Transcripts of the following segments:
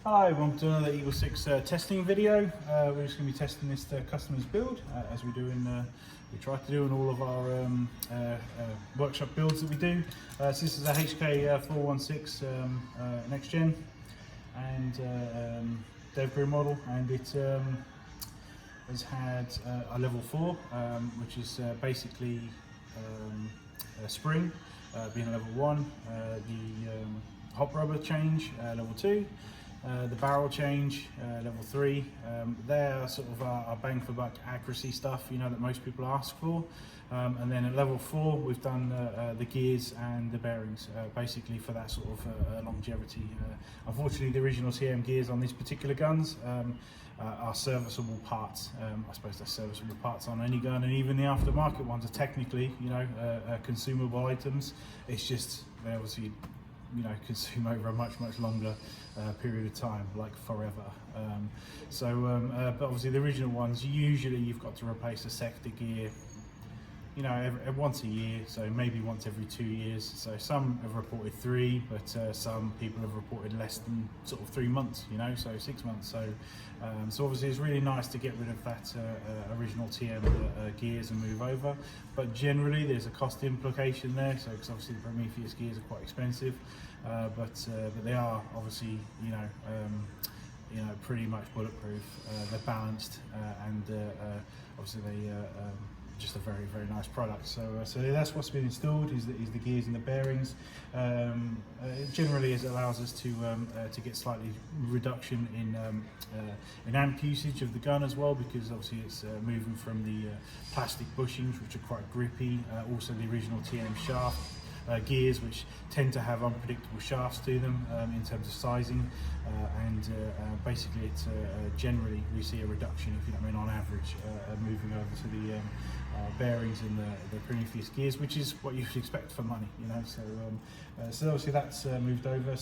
Hi, welcome to another Eagle 6 testing video. We're just going to be testing this customer's build as we do we try to do in all of our workshop builds that we do. So this is a HK 416 next gen and devgru model, and it has had a level 4, which is basically a spring being a level 1, the hop rubber change level 2. The barrel change, level 3. They're sort of our bang for buck accuracy stuff, you know, that most people ask for. And then at level 4, we've done the gears and the bearings, basically for that sort of longevity. Unfortunately, the original TM gears on these particular guns are serviceable parts. I suppose they're serviceable parts on any gun, and even the aftermarket ones are technically, you know, consumable items. It's just they obviously, you know, consume over a much longer period of time, like forever. But obviously the original ones, usually you've got to replace a sector gear, you know, once a year, so maybe once every 2 years. So some have reported 3, but some people have reported less than sort of 3 months, you know, so 6 months. So obviously it's really nice to get rid of that original TM gears and move over. But generally there's a cost implication there, so because obviously the Prometheus gears are quite expensive, but they are obviously, you know, pretty much bulletproof. They're balanced, and obviously they just a very nice product. So that's what's been installed, is the gears and the bearings. Generally, it allows us to get slightly reduction in amp usage of the gun as well, because obviously it's moving from the plastic bushings, which are quite grippy, also the original TM shaft gears, which tend to have unpredictable shafts to them in terms of sizing, and basically it's generally we see a reduction, if you know what I mean, on average, moving over to the bearings in the Prometheus gears, which is what you would expect for money, you know. So obviously that's moved over.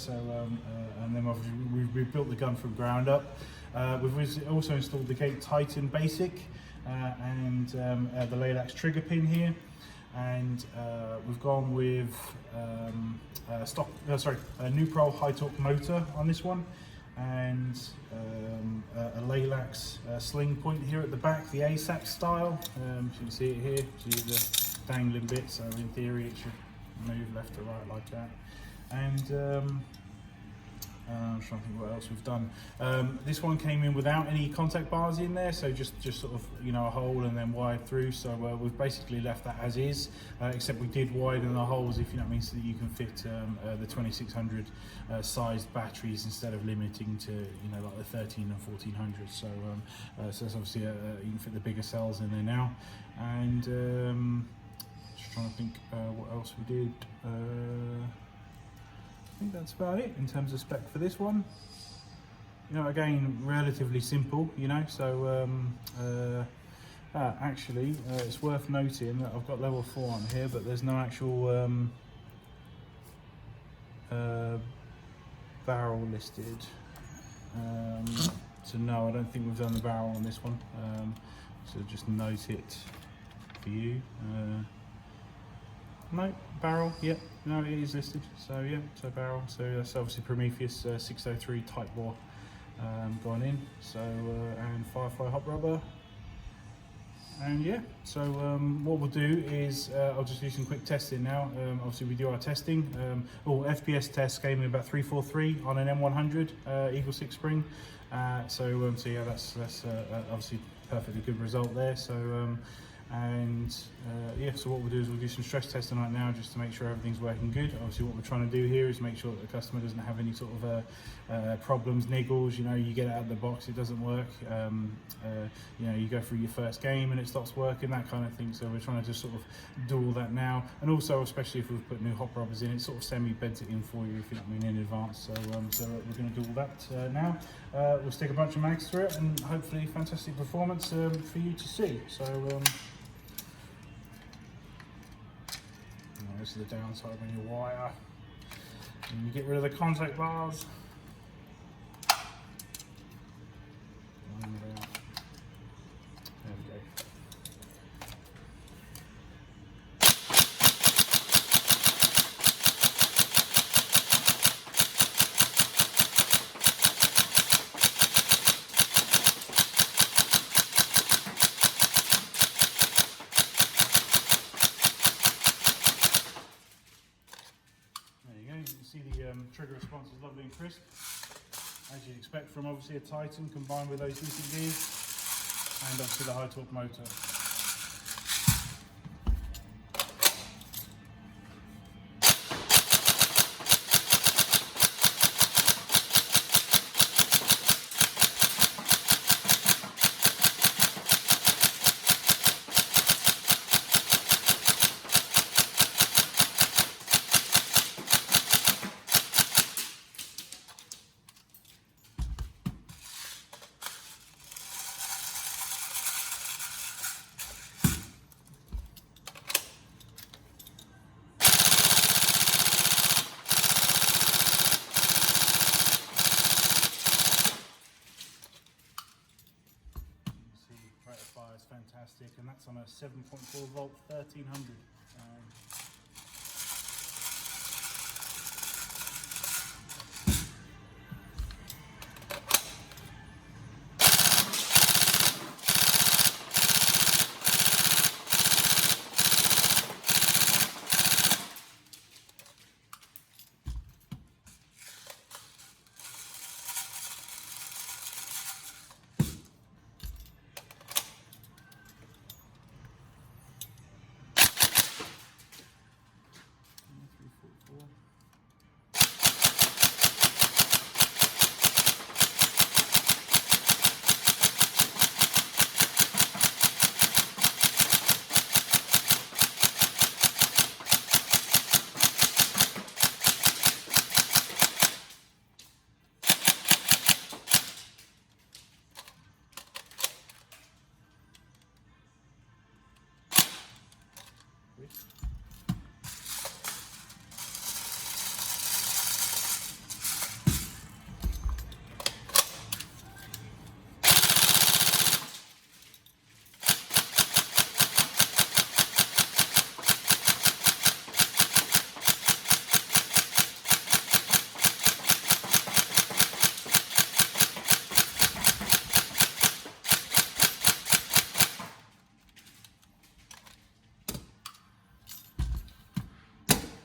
And then obviously we've built the gun from ground up. We've also installed the Gate Titan Basic and the Laylax Trigger Pin here. And we've gone with a Nuprol High torque motor on this one, and a Laylax sling point here at the back, the ASAP style. You can see it here, see the dangling bit, so in theory it should move left to right like that. And I'm trying to think what else we've done. This one came in without any contact bars in there, so just sort of, you know, a hole and then wired through. So we've basically left that as is, except we did widen the holes, if you know what I mean, so that you can fit the 2600 sized batteries instead of limiting to, you know, like the 13 and 1400. So that's obviously you can fit the bigger cells in there now. And just trying to think what else we did. I think that's about it in terms of spec for this one. You know, again, relatively simple, you know. So actually it's worth noting that I've got level 4 on here, but there's no actual barrel listed. So no, I don't think we've done the barrel on this one. So just note it for you. No, barrel, yep, no, it is listed, so yeah, so barrel, so that's obviously Prometheus 603 type bore gone in, so and Firefly hop rubber, and yeah, so what we'll do is I'll just do some quick testing now. Obviously we do our testing, all FPS tests came in about 343 on an M100 Eagle 6 spring, so yeah, that's obviously perfectly good result there. So yeah, so what we'll do is we'll do some stress testing right now just to make sure everything's working good. Obviously what we're trying to do here is make sure that the customer doesn't have any sort of problems, niggles, you know, you get it out of the box, it doesn't work, you know, you go through your first game and it stops working, that kind of thing. So we're trying to just sort of do all that now, and also especially if we've put new hop rubbers in, it sort of semi-beds it in for you, if you know what I mean, in advance. So we're going to do all that now. We'll stick a bunch of mags through it, and hopefully fantastic performance for you to see. So this is the downside when you wire and you get rid of the contact bars. There we go. response is lovely and crisp, as you'd expect from obviously a Titan combined with those decent gears and obviously the high torque motor. Is fantastic, and that's on a 7.4 volt 1300.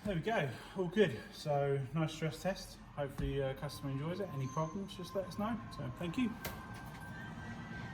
There we go, all good. So nice stress test. Hopefully customer enjoys it. Any problems, just let us know. So thank you.